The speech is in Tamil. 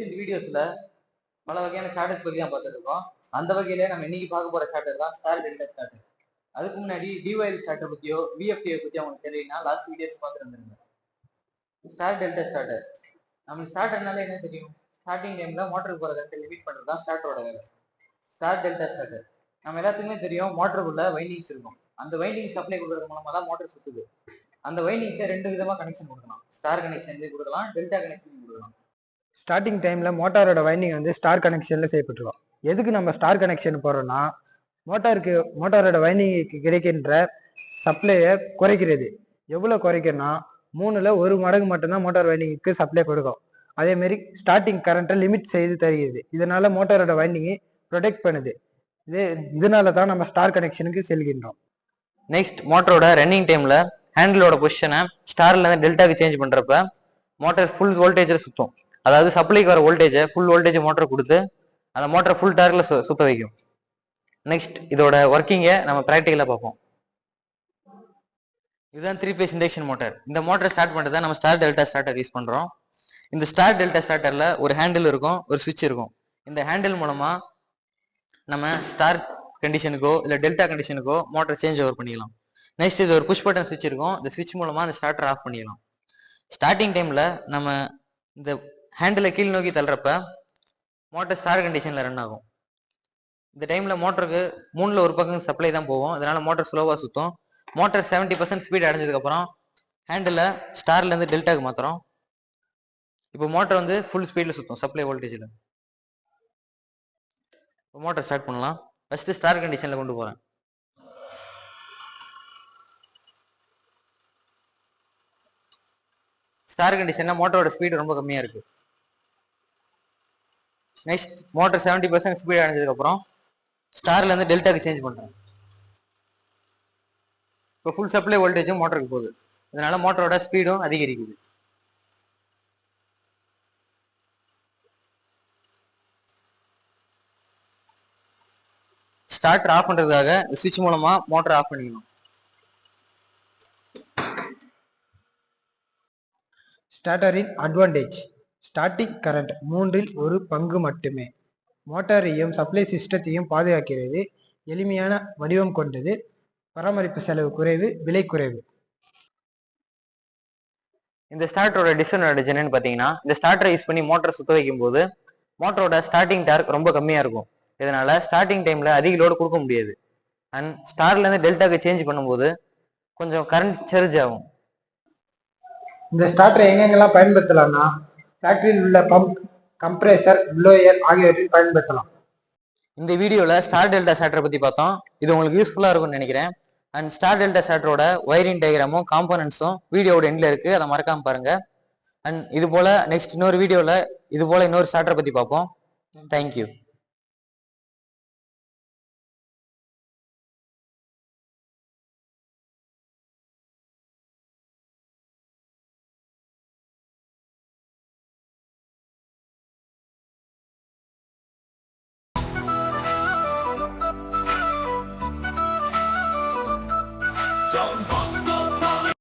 ரீசெண்ட் வீடியோஸ்ல பல வகையான ஸ்டார்டர்ஸ் பத்தி தான் பார்த்துட்டு இருக்கோம். அந்த வகையில நம்ம இன்னைக்கு பார்க்க போற ஸ்டார்டர் தான் ஸ்டார் டெல்டா ஸ்டார்டர். அதுக்கு முன்னாடி டிஒயில் ஸ்டார்டர் பத்தியோ விஎஃப்டியை பத்தியோ உங்களுக்கு தெரியலனா லாஸ்ட் வீடியோஸ் பார்த்துட்டு வந்துருங்க. ஸ்டார் டெல்டா ஸ்டார்டர் நம்ம ஸ்டார்டர்னால என்ன தெரியும்? ஸ்டார்டிங் டைம்ல மோட்டருக்கு போற கரண்ட் லிமிட் பண்றது தான் ஸ்டார்டரோட வேலை. ஸ்டார் டெல்டா ஸ்டார்டர் நம்ம எல்லாத்துக்குமே தெரியும், மோட்டருக்குள்ள வைண்டிங்ஸ் இருக்கும். அந்த வைண்டிங் சப்ளை கொடுக்கறது மூலமா தான் மோட்டர் சுத்துது. அந்த வைண்டிங்ஸை ரெண்டு விதமா கனெக்ஷன் கொடுக்கலாம். ஸ்டார் கனெக்ஷன் கொடுக்கலாம், டெல்டா கனெக்ஷன் கொடுக்கலாம். ஸ்டார்டிங் டைம்ல மோட்டாரோட வைண்டிங் வந்து ஸ்டார் கனெக்ஷன்ல செய்யப்பட்டிருக்கும். எதுக்கு நம்ம ஸ்டார் கனெக்ஷன் போறோம்னா, மோட்டாரோட வைண்டிங்க்கு கிடைக்கின்ற சப்ளையை குறைக்கிறது. எவ்வளவு குறைக்கணும்னா 3ல் 1 மடங்கு மட்டும்தான் மோட்டார் வைண்டிங்க்கு சப்ளை கொடுக்கும். அதே மாதிரி ஸ்டார்டிங் கரண்ட்டை லிமிட் செய்து தருகிறது. இதனால மோட்டாரோட வைண்டிங்கை ப்ரொடெக்ட் பண்ணுது. இதனால தான் நம்ம ஸ்டார் கனெக்ஷனுக்கு செல்கின்றோம். நெக்ஸ்ட், மோட்டரோட ரன்னிங் டைம்ல ஹேண்டிலோட பொசிஷனை ஸ்டார்ல இருந்து டெல்டாக்கு சேஞ்ச் பண்றப்ப மோட்டார் ஃபுல் வோல்டேஜ்ல சுத்தும். அதாவது சப்ளைக்கு வர வோல்டேஜை ஃபுல் வோல்டேஜ் மோட்டர் கொடுத்து அந்த மோட்டரை ஃபுல் டார்க்ல சுத்த வைக்கும். நெக்ஸ்ட், இதோட ஒர்க்கிங்கை நம்ம ப்ராக்டிக்கலா பார்ப்போம். இதுதான் 3 ஃபேஸ் இண்டக்ஷன் மோட்டார். இந்த மோட்டரை ஸ்டார்ட் பண்ணுறது நம்ம ஸ்டார் டெல்டா ஸ்டார்டர் யூஸ் பண்றோம். இந்த ஸ்டார் டெல்டா ஸ்டார்டர்ல ஒரு ஹேண்டில் இருக்கும், ஒரு சுவிட்ச் இருக்கும். இந்த ஹேண்டில் மூலமா நம்ம ஸ்டார் கண்டிஷனுக்கோ இல்லை டெல்டா கண்டிஷனுக்கோ மோட்டர் சேஞ்ச் ஓவர் பண்ணிக்கலாம். நெக்ஸ்ட், இது ஒரு புஷ் பட்டன் சுவிட்ச் இருக்கும். இந்த சுவிட்ச் மூலமா அந்த ஸ்டார்டர் ஆஃப் பண்ணிக்கலாம். ஸ்டார்டிங் டைம்ல நம்ம இந்த ஹேண்டிலை கீழ் நோக்கி தள்ளுறப்ப மோட்டர் ஸ்டார் கண்டிஷன்ல ரன் ஆகும். இந்த டைம்ல மோட்டருக்கு 3ல் 1 பக்கம் சப்ளை தான் போகும். அதனால மோட்டர் ஸ்லோவா சுத்தும். மோட்டர் 70% ஸ்பீட் அடைஞ்சதுக்கு அப்புறம் ஹேண்டில் ஸ்டார்ல இருந்து டெல்டாக்கு மாத்திரம். இப்போ மோட்டர் வந்து ஃபுல் ஸ்பீட்ல சுத்தும் சப்ளை வோல்டேஜ்ல. மோட்டர் ஸ்டார்ட் பண்ணலாம். ஃபர்ஸ்ட் ஸ்டார் கண்டிஷன்ல கொண்டு போறேன். ஸ்டார் கண்டிஷன்ல மோட்டரோட ஸ்பீடு ரொம்ப கம்மியா இருக்கு. நெக்ஸ்ட், மோட்டர் 70% ஸ்பீட் அடைஞ்சதுக்கு அப்புறம் ஸ்டார்ல இருந்து டெல்டாக்கு சேஞ்ச் பண்றேன். இப்போ ஃபுல் சப்ளை வோல்டேஜும் மோட்டருக்கு போகுது. இதனால மோட்டரோட ஸ்பீடும் அதிகரிக்குது. ஸ்டார்டர் ஆஃப் பண்றதுக்காக சுவிட்ச் மூலமா மோட்டர் ஆஃப் பண்ணிக்கணும். ஸ்டார்டரின் அட்வான்டேஜ்: ஸ்டார்டிங் கரண்ட் 3ல் 1 பங்கு மட்டுமே. மோட்டாரையும் சப்ளை சிஸ்டத்தையும் பாதுகாக்கிறது. எளிமையான வடிவம் கொண்டது. பராமரிப்பு செலவு குறைவு, விலை குறைவு. இந்த ஸ்டார்டரோட டிஸ்அட்வான்டேஜ் என்னன்னு பாத்தீங்கன்னா, இந்த ஸ்டார்டரை யூஸ் பண்ணி மோட்டர் சுத்த வைக்கும் போது மோட்டரோட ஸ்டார்டிங் டார்க் ரொம்ப கம்மியா இருக்கும். இதனால ஸ்டார்டிங் டைம்ல அதிக லோடு கொடுக்க முடியாது. அண்ட் ஸ்டார்ல இருந்து டெல்டாக்கு சேஞ்ச் பண்ணும்போது கொஞ்சம் கரண்ட் சர்ஜ் ஆகும். இந்த ஸ்டார்டரை எங்கெங்கெல்லாம் பயன்படுத்தலாம்னா, ஃபேக்டரியில் உள்ள பம்ப், கம்ப்ரேசர், ப்ளோயர் ஆகியவற்றில் பயன்படுத்தலாம். இந்த வீடியோல ஸ்டார் டெல்டா ஸ்டார்டரை பத்தி பார்த்தோம். இது உங்களுக்கு யூஸ்ஃபுல்லா இருக்கும்னு நினைக்கிறேன். அண்ட் ஸ்டார் டெல்டா ஸ்டார்டரோட வயரிங் டயக்ராமும் காம்போனன்ட்ஸும் வீடியோட எண்ட்ல இருக்கு. அதை மறக்காம பாருங்க. அண்ட் இது போல நெக்ஸ்ட் இன்னொரு வீடியோல இது போல இன்னொரு ஸ்டார்டரை பத்தி பார்ப்போம். தேங்க்யூ.